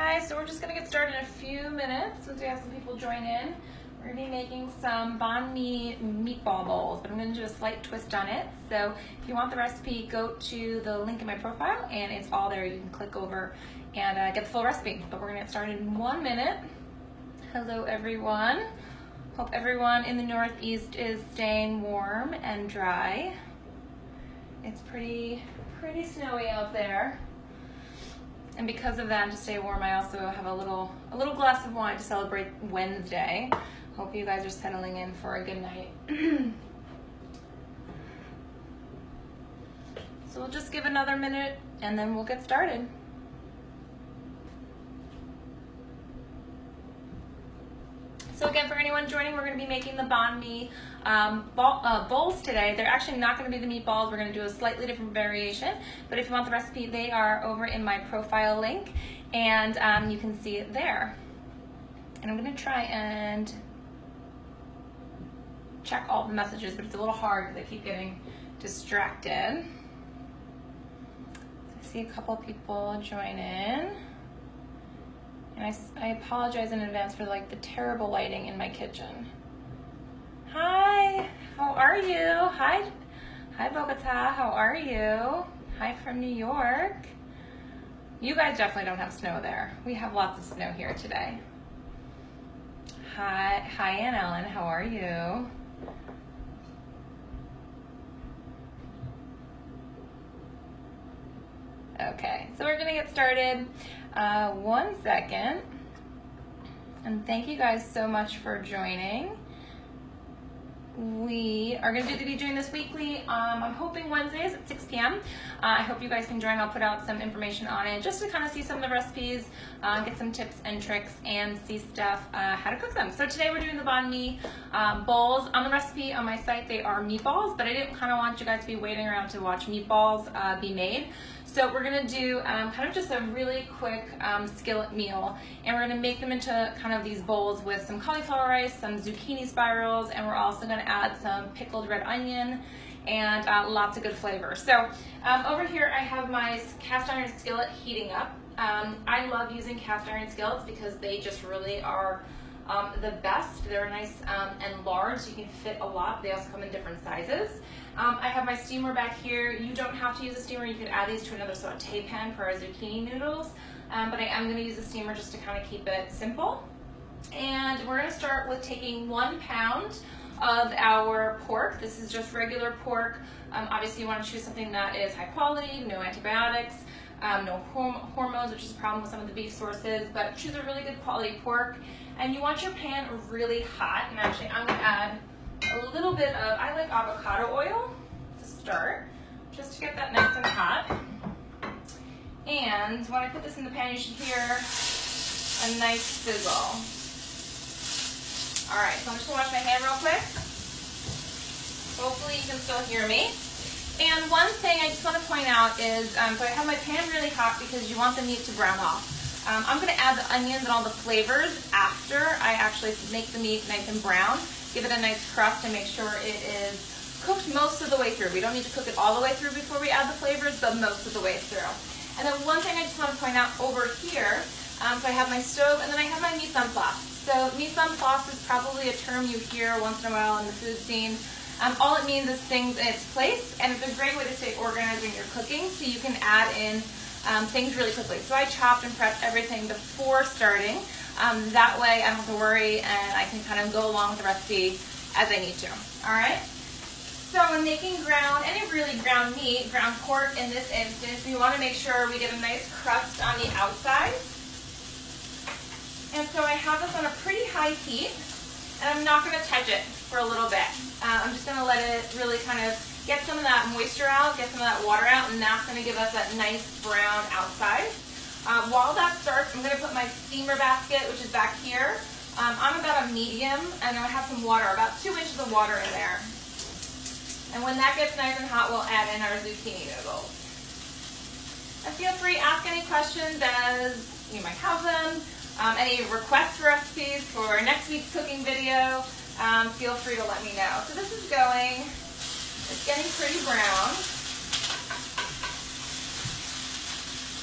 guys, so we're just going to get started in a few minutes since we have some people join in. We're going to be making some Bánh Mì Meatball Bowls, but I'm going to do a slight twist on it. So if you want the recipe, go to the link in my profile and it's all there. You can click over and get the full recipe, but we're going to get started in 1 minute. Hello everyone. Hope everyone in the Northeast is staying warm and dry. It's pretty snowy out there. And because of that, to stay warm, I also have a little glass of wine to celebrate Wednesday. Hope you guys are settling in for a good night. So we'll just give another minute and then we'll get started. So again, for anyone joining, we're going to be making the Bánh Mì bowls today. They're actually not going to be the meatballs. We're going to do a slightly different variation. But if you want the recipe, they are over in my profile link, and you can see it there. And I'm going to try and check all the messages, but it's a little hard because I keep getting distracted. So I see a couple people join in. And I apologize in advance for the terrible lighting in my kitchen. Hi, how are you? Hi Bogota, how are you? Hi from New York. You guys definitely don't have snow there. We have lots of snow here today. Hi Ann Ellen, how are you? Okay, so we're gonna get started. 1 second. And thank you guys so much for joining. We are going to be doing this weekly. I'm hoping Wednesdays at 6 p.m. I hope you guys can join. I'll put out some information on it just to kind of see some of the recipes, get some tips and tricks, and see stuff how to cook them. So today we're doing the Bánh Mì bowls. On the recipe on my site, they are meatballs, but I didn't kind of want you guys to be waiting around to watch meatballs be made. So we're going to do kind of just a really quick skillet meal, and we're going to make them into kind of these bowls with some cauliflower rice, some zucchini spirals, and we're also going to add some pickled red onion and lots of good flavor. So over here I have my cast iron skillet heating up. I love using cast iron skillets because they just really are the best. They're nice and large, so you can fit a lot. They also come in different sizes. I have my steamer back here. You don't have to use a steamer. You could add these to another saute pan for our zucchini noodles, but I am going to use a steamer just to kind of keep it simple. And we're going to start with taking 1 pound of our pork. This is just regular pork. Obviously you want to choose something that is high quality, no antibiotics, no hormones, which is a problem with some of the beef sources, but choose a really good quality pork. And you want your pan really hot. And actually I'm going to add a little bit of, I like avocado oil to start, just to get that nice and hot. And when I put this in the pan, you should hear a nice sizzle. All right, so I'm just gonna wash my hand real quick. Hopefully you can still hear me. And one thing I just want to point out is, so I have my pan really hot because you want the meat to brown off. I'm gonna add the onions and all the flavors after I actually make the meat nice and brown. Give it a nice crust and make sure it is cooked most of the way through. We don't need to cook it all the way through before we add the flavors, but most of the way through. And then one thing I just want to point out over here, so I have my stove and then I have my mise en place. So mise en place is probably a term you hear once in a while in the food scene. All it means is things in its place, and it's a great way to stay organized when you're cooking, so you can add in things really quickly. So I chopped and prepped everything before starting. That way I don't have to worry and I can kind of go along with the recipe as I need to. All right. So when making any really ground meat, ground pork in this instance, we want to make sure we get a nice crust on the outside. And so I have this on a pretty high heat, and I'm not going to touch it for a little bit. I'm just going to let it really kind of get some of that moisture out, get some of that water out, and that's going to give us that nice brown outside. While that starts, I'm going to put my steamer basket, which is back here. I'm about a medium, and I have some water, about 2 inches of water in there. And when that gets nice and hot, we'll add in our zucchini noodles. And feel free to ask any questions as you might have them. Any requests for recipes for next week's cooking video, feel free to let me know. So this is going, it's getting pretty brown.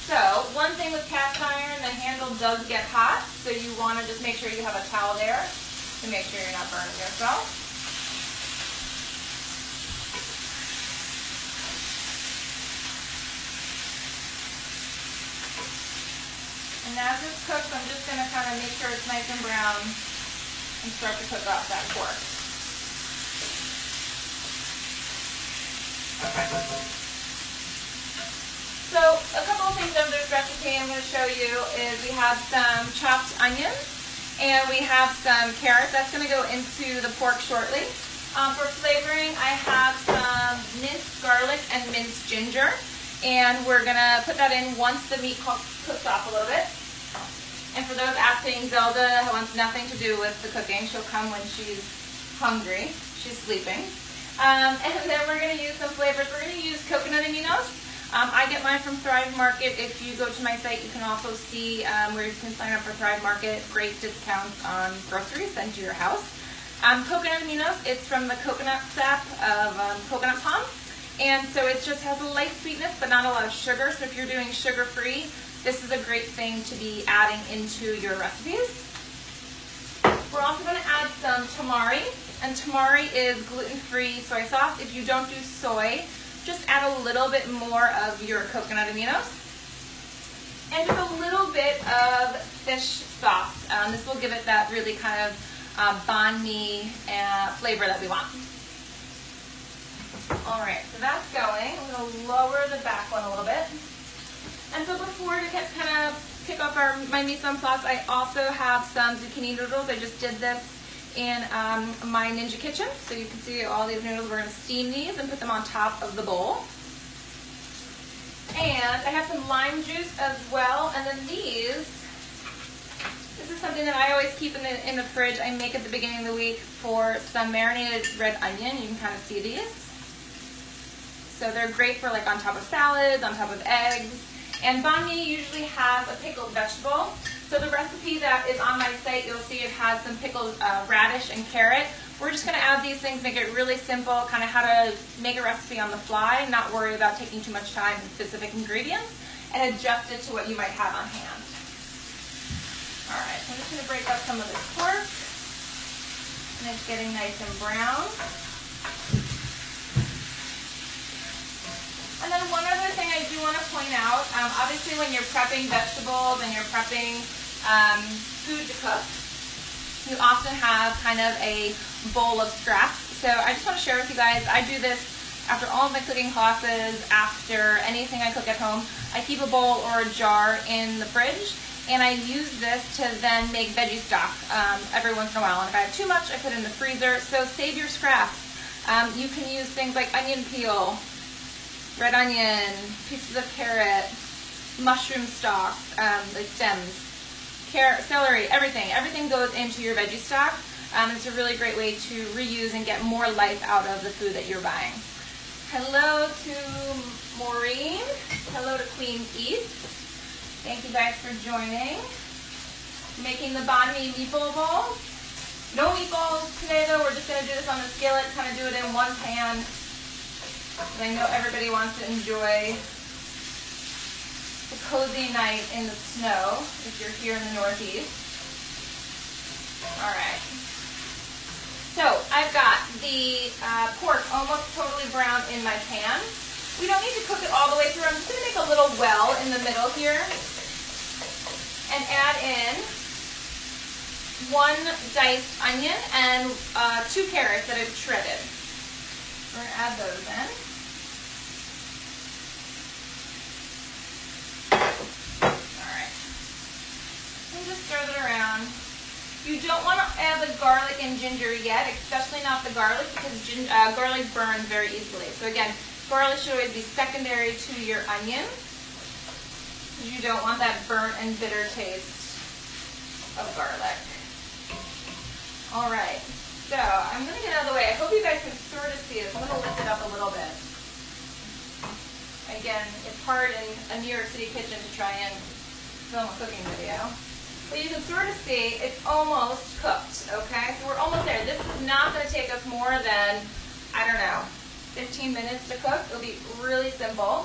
So So one thing with cast iron, the handle does get hot, so you want to just make sure you have a towel there to make sure you're not burning yourself. And as this cooks, I'm just going to kind of make sure it's nice and brown and start to cook off that pork. So a couple of things of this recipe I'm going to show you is we have some chopped onions and we have some carrots. That's going to go into the pork shortly. For flavoring, I have some minced garlic and minced ginger, and we're going to put that in once the meat cooks off a little bit. And for those asking, Zelda wants nothing to do with the cooking. She'll come when she's hungry. She's sleeping. And then we're going to use some flavors. We're going to use coconut aminos. I get mine from Thrive Market. If you go to my site, you can also see where you can sign up for Thrive Market. Great discounts on groceries sent to your house. Coconut aminos, it's from the coconut sap of coconut palm. And so it just has a light sweetness, but not a lot of sugar. So if you're doing sugar-free, this is a great thing to be adding into your recipes. We're also going to add some tamari. And tamari is gluten-free soy sauce. If you don't do soy, just add a little bit more of your coconut aminos. And just a little bit of fish sauce. This will give it that really kind of banh mi flavor that we want. All right, so that's going. I'm going to lower the back one a little bit. And so before to kind of kick off my mise en place, I also have some zucchini noodles. I just did this in my Ninja Kitchen. So you can see all these noodles. We're going to steam these and put them on top of the bowl. And I have some lime juice as well. And then this is something that I always keep in the fridge. I make at the beginning of the week for some marinated red onion. You can kind of see these. So they're great for like on top of salads, on top of eggs. And banh mi usually has a pickled vegetable. So the recipe that is on my site, you'll see it has some pickled radish and carrot. We're just going to add these things, make it really simple, kind of how to make a recipe on the fly, not worry about taking too much time and specific ingredients, and adjust it to what you might have on hand. All right, so I'm just going to break up some of this pork, and it's getting nice and brown. And then one other thing I do want to point out, obviously when you're prepping vegetables and you're prepping food to cook, you often have kind of a bowl of scraps. So I just want to share with you guys, I do this after all of my cooking classes, after anything I cook at home. I keep a bowl or a jar in the fridge, and I use this to then make veggie stock every once in a while. And if I have too much, I put it in the freezer. So save your scraps. You can use things like onion peel, red onion, pieces of carrot, mushroom stalks, like stems, carrot, celery, everything. Everything goes into your veggie stock. It's a really great way to reuse and get more life out of the food that you're buying. Hello to Maureen. Hello to Queen Eats. Thank you guys for joining. Making the Bánh Mì Meatball Bowls. No meatballs today though. We're just going to do this on the skillet, kind of do it in one pan. I know everybody wants to enjoy the cozy night in the snow if you're here in the Northeast. All right. So I've got the pork almost totally brown in my pan. We don't need to cook it all the way through. I'm just going to make a little well in the middle here and add in 1 diced onion and 2 carrots that I've shredded. We're going to add those in. Alright. And just stir that around. You don't want to add the garlic and ginger yet, especially not the garlic, because garlic burns very easily. So again, garlic should always be secondary to your onion, because you don't want that burnt and bitter taste of garlic. Alright. So, I'm going to get out of the way. I hope you guys can sort of see this. I'm going to lift it up a little bit. Again, it's hard in a New York City kitchen to try and film a cooking video. But you can sort of see it's almost cooked, okay? So we're almost there. This is not going to take us more than, I don't know, 15 minutes to cook. It'll be really simple.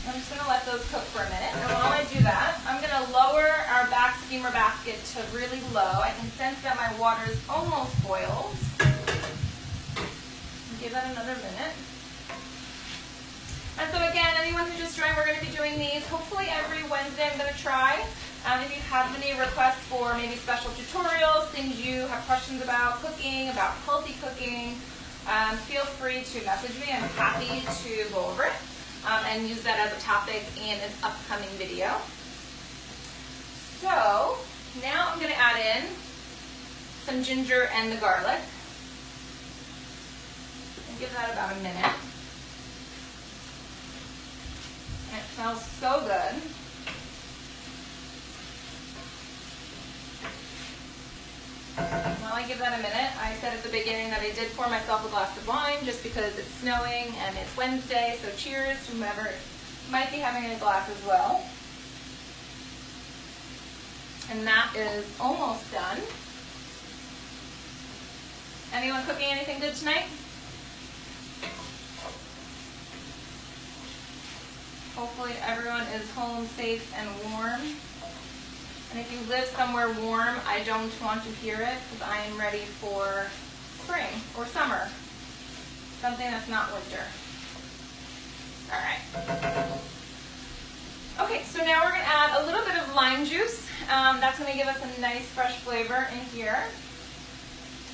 I'm just going to let those cook for a minute. And while I do that, I'm going to lower our back steamer basket to really low. I can sense that my water is almost boiled. Give that another minute. And so again, anyone who just joined, we're going to be doing these hopefully every Wednesday. I'm going to try. If you have any requests for maybe special tutorials, things you have questions about cooking, about healthy cooking, feel free to message me. I'm happy to go over it and use that as a topic in an upcoming video. So now I'm going to add in some ginger and the garlic. And give that about a minute. And it smells so good. While I give that a minute, I said at the beginning that I did pour myself a glass of wine just because it's snowing and it's Wednesday, so cheers to whomever might be having a glass as well. And that is almost done. Anyone cooking anything good tonight? Hopefully everyone is home safe and warm. And if you live somewhere warm, I don't want to hear it because I am ready for spring or summer. Something that's not winter. All right. Okay, so now we're going to add a little bit of lime juice. That's going to give us a nice fresh flavor in here.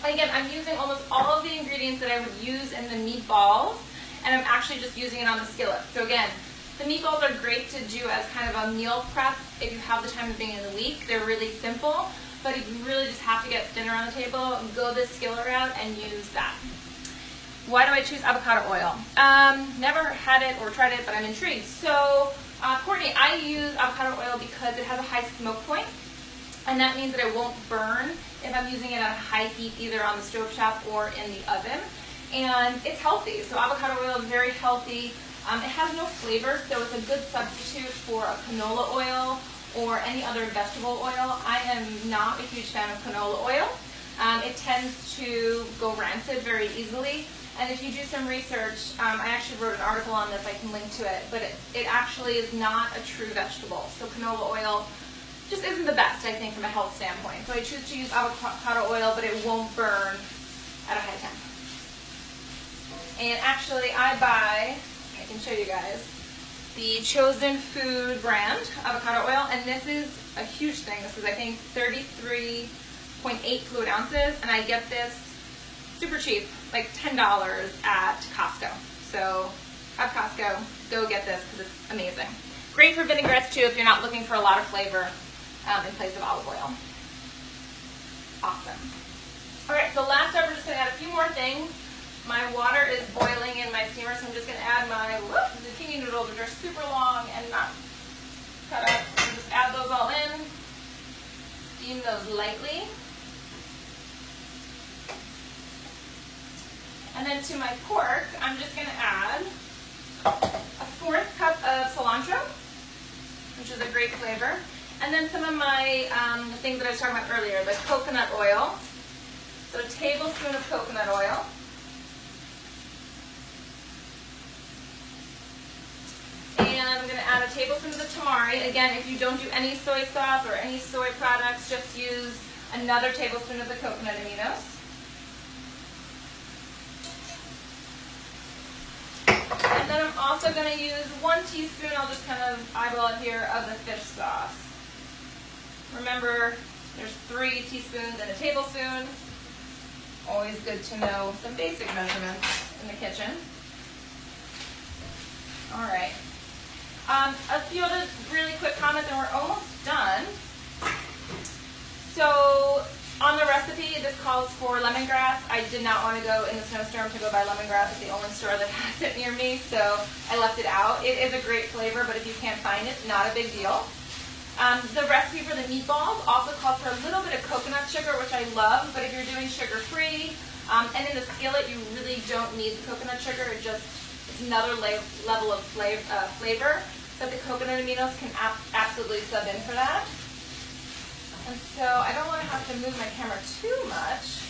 Again, I'm using almost all of the ingredients that I would use in the meatballs, and I'm actually just using it on the skillet. So again, the meatballs are great to do as kind of a meal prep if you have the time of being in the week. They're really simple, but if you really just have to get dinner on the table, go the skillet route and use that. Why do I choose avocado oil? Never had it or tried it, but I'm intrigued. So, Courtney, I use avocado oil because it has a high smoke point, and that means that it won't burn if I'm using it at a high heat, either on the stove top or in the oven. And it's healthy, so avocado oil is very healthy. It has no flavor, so it's a good substitute for a canola oil or any other vegetable oil. I am not a huge fan of canola oil. It tends to go rancid very easily. And if you do some research, I actually wrote an article on this, I can link to it, but it actually is not a true vegetable. So canola oil just isn't the best, I think, from a health standpoint. So I choose to use avocado oil, but it won't burn at a high temp. And actually, I can show you guys, the Chosen Food brand avocado oil, and this is a huge thing. This is, I think, 33.8 fluid ounces, and I get this super cheap, like $10 at Costco. So at Costco, go get this because it's amazing. Great for vinaigrettes too if you're not looking for a lot of flavor in place of olive oil. Awesome. All right, so last up, we're just going to add a few more things. My water is boiling in my steamer, so I'm just going to add my zucchini noodles, which are super long and not cut up. So just add those all in, steam those lightly. And then to my pork, I'm just going to add a 1/4 cup of cilantro, which is a great flavor. And then some of my things that I was talking about earlier, the coconut oil. So a tablespoon of coconut oil. And I'm going to add a tablespoon of the tamari. Again, if you don't do any soy sauce or any soy products, just use another tablespoon of the coconut aminos. And then I'm also going to use 1 teaspoon, I'll just kind of eyeball it here, of the fish sauce. Remember, there's 3 teaspoons in a tablespoon. Always good to know some basic measurements in the kitchen. All right. A few other really quick comments, and we're almost done. So on the recipe, this calls for lemongrass. I did not want to go in the snowstorm to go buy lemongrass. It's the only store that has it near me, so I left it out. It is a great flavor, but if you can't find it, not a big deal. The recipe for the meatballs also calls for a little bit of coconut sugar, which I love, but if you're doing sugar-free, and in the skillet, you really don't need the coconut sugar. It's another level of flavor, but the coconut aminos can absolutely sub in for that. And so I don't want to have to move my camera too much,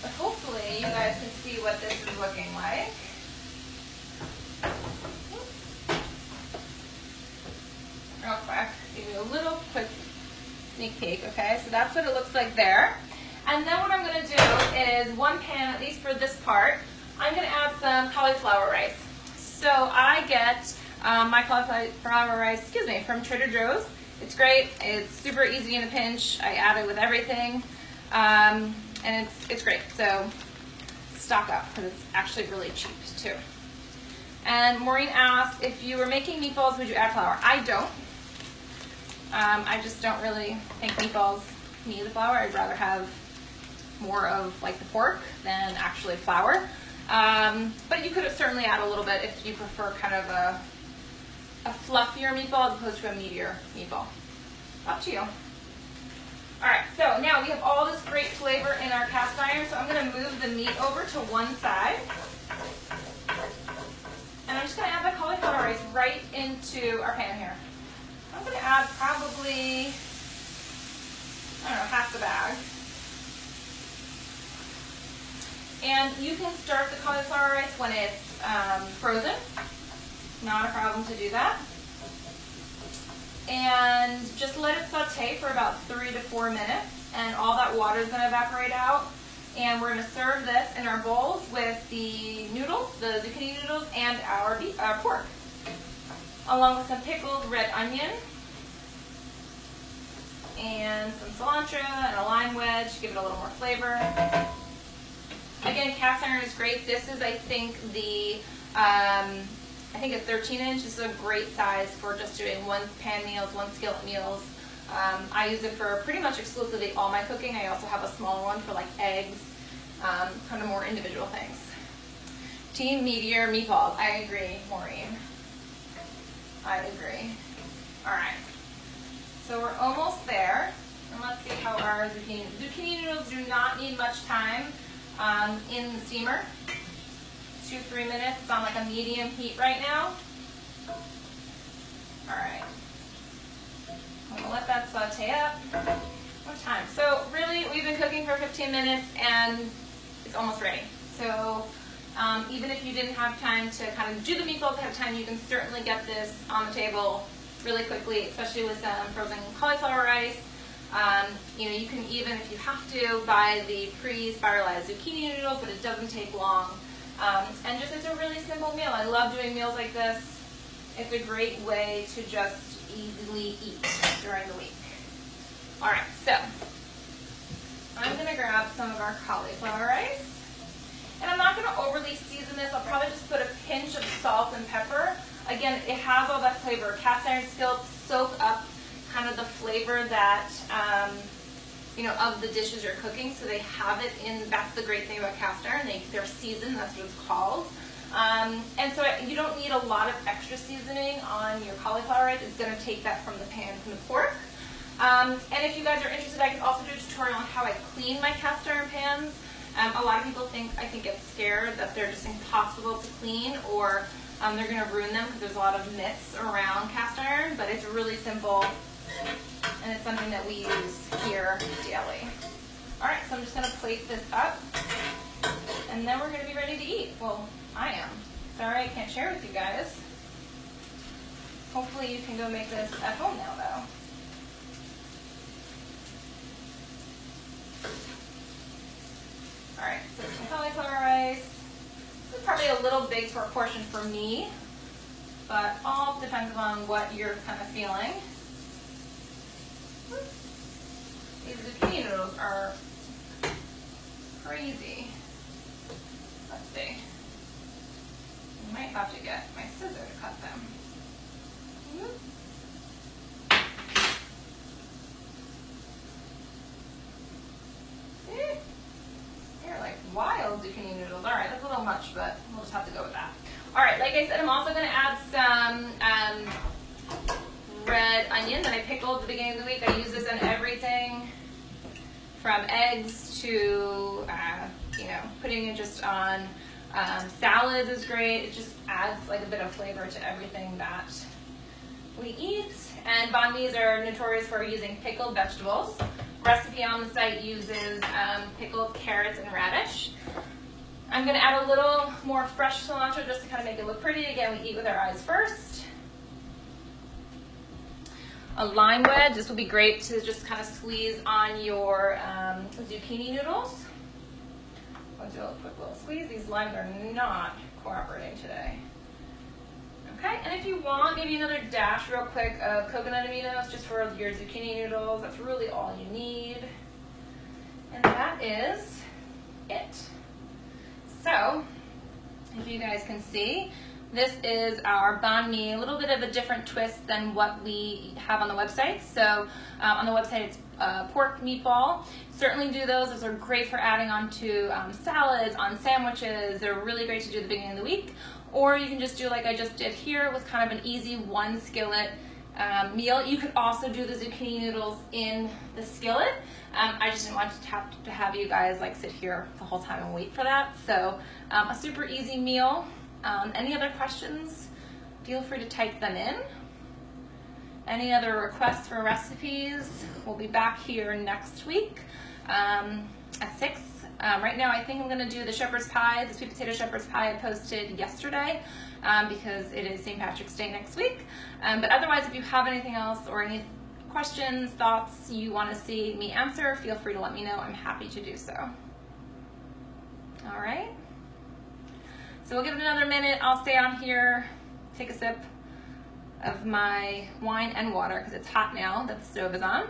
but hopefully you guys can see what this is looking like. sneak peek, okay? So that's what it looks like there. And then what I'm going to do is one pan, at least for this part, I'm going to add some cauliflower rice. So I get my cauliflower rice, from Trader Joe's. It's great. It's super easy in a pinch. I add it with everything, and it's great. So stock up because it's actually really cheap too. And Maureen asked, if you were making meatballs, would you add flour? I don't. I just don't really think meatballs need the flour. I'd rather have more of like the pork than actually flour. But you could certainly add a little bit if you prefer kind of a fluffier meatball as opposed to a meatier meatball. Up to you. Alright, so now we have all this great flavor in our cast iron, so I'm going to move the meat over to one side. And I'm just going to add the cauliflower rice right into our pan here. I'm going to add probably, I don't know, half the bag. And you can start the cauliflower rice when it's frozen. Not a problem to do that. And just let it saute for about 3 to 4 minutes, and all that water is going to evaporate out. And we're going to serve this in our bowls with the noodles, the zucchini noodles, and our pork, along with some pickled red onion and some cilantro and a lime wedge to give it a little more flavor. Again, cast iron is great. This is, I think, a 13-inch. This is a great size for just doing one pan meals, one skillet meals. I use it for pretty much exclusively all my cooking. I also have a smaller one for like eggs, kind of more individual things. Team meatier meatballs. I agree, Maureen. I agree. All right. So we're almost there. And let's see how our zucchini noodles do not need much time in the steamer. 2-3 minutes. It's on like a medium heat right now. All right. I'm gonna let that saute up. What time? So really, we've been cooking for 15 minutes and it's almost ready. So even if you didn't have time to kind of do the meatballs ahead of time, you can certainly get this on the table really quickly, especially with some frozen cauliflower rice. You can even, if you have to, buy the pre-spiralized zucchini noodles, but it doesn't take long. And just, it's a really simple meal. I love doing meals like this. It's a great way to just easily eat during the week. All right, so I'm going to grab some of our cauliflower rice. And I'm not going to overly season this. I'll probably just put a pinch of salt and pepper. Again, it has all that flavor. Cast iron skillets soak up kind of the flavor that, of the dishes you're cooking. So they have it in, that's the great thing about cast iron. They're seasoned, that's what it's called. And so you don't need a lot of extra seasoning on your cauliflower rice. It's going to take that from the pan, from the pork. And if you guys are interested, I can also do a tutorial on how I clean my cast iron pans. A lot of people get scared that they're just impossible to clean, or they're going to ruin them because there's a lot of myths around cast iron, but it's really simple, and it's something that we use here daily. All right, so I'm just going to plate this up, and then we're going to be ready to eat. Well, I am. Sorry I can't share with you guys. Hopefully you can go make this at home now, though. All right, so some cauliflower rice. This is probably a little big for a portion for me, but all depends on what you're kind of feeling. These zucchini noodles are crazy. Let's see. I might have to get my scissor to cut them. They're like wild zucchini noodles. All right, that's a little much, but we'll just have to go with that. All right, like I said, I'm also going to add some red onion that I pickled at the beginning of the week. I use this in everything from eggs to, putting it just on salads is great. It just adds like a bit of flavor to everything that we eat. And banh mi's are notorious for using pickled vegetables. Recipe on the site uses pickled carrots and radish. I'm going to add a little more fresh cilantro just to kind of make it look pretty. Again, we eat with our eyes first. a lime wedge. This will be great to just kind of squeeze on your zucchini noodles. I'll do a quick little squeeze. These limes are not cooperating today. Okay, and if you want, maybe another dash real quick of coconut aminos just for your zucchini noodles. That's really all you need. And that is it. So, if you guys can see, this is our banh mi, a little bit of a different twist than what we have on the website. So on the website it's pork meatball. Certainly do those. Those are great for adding onto salads, on sandwiches. They're really great to do at the beginning of the week. Or you can just do like I just did here with kind of an easy one skillet meal. You could also do the zucchini noodles in the skillet. I just didn't want to have you guys like sit here the whole time and wait for that. So a super easy meal. Any other questions? Feel free to type them in. Any other requests for recipes? We'll be back here next week at 6. Right now I think I'm going to do the shepherd's pie, the sweet potato shepherd's pie I posted yesterday because it is St. Patrick's Day next week. But otherwise, if you have anything else or any questions, thoughts you want to see me answer, feel free to let me know. I'm happy to do so. All right. So we'll give it another minute. I'll stay on here, take a sip of my wine and water because it's hot now that the stove is on.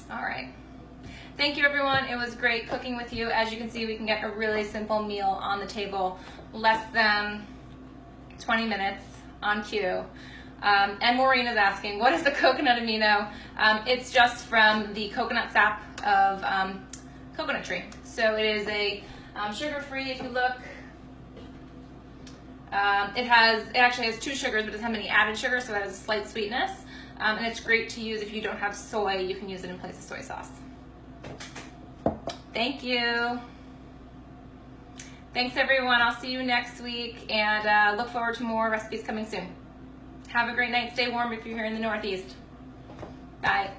All right. Thank you, everyone. It was great cooking with you. As you can see, we can get a really simple meal on the table, less than 20 minutes on cue. And Maureen is asking, what is the coconut amino? It's just from the coconut sap of coconut tree. So it is a sugar-free. If you look, it actually has 2 sugars, but it doesn't have any added sugar, so it has a slight sweetness. And it's great to use if you don't have soy. You can use it in place of soy sauce. Thank you. Thanks, everyone. I'll see you next week, and look forward to more recipes coming soon. Have a great night. Stay warm if you're here in the Northeast. Bye.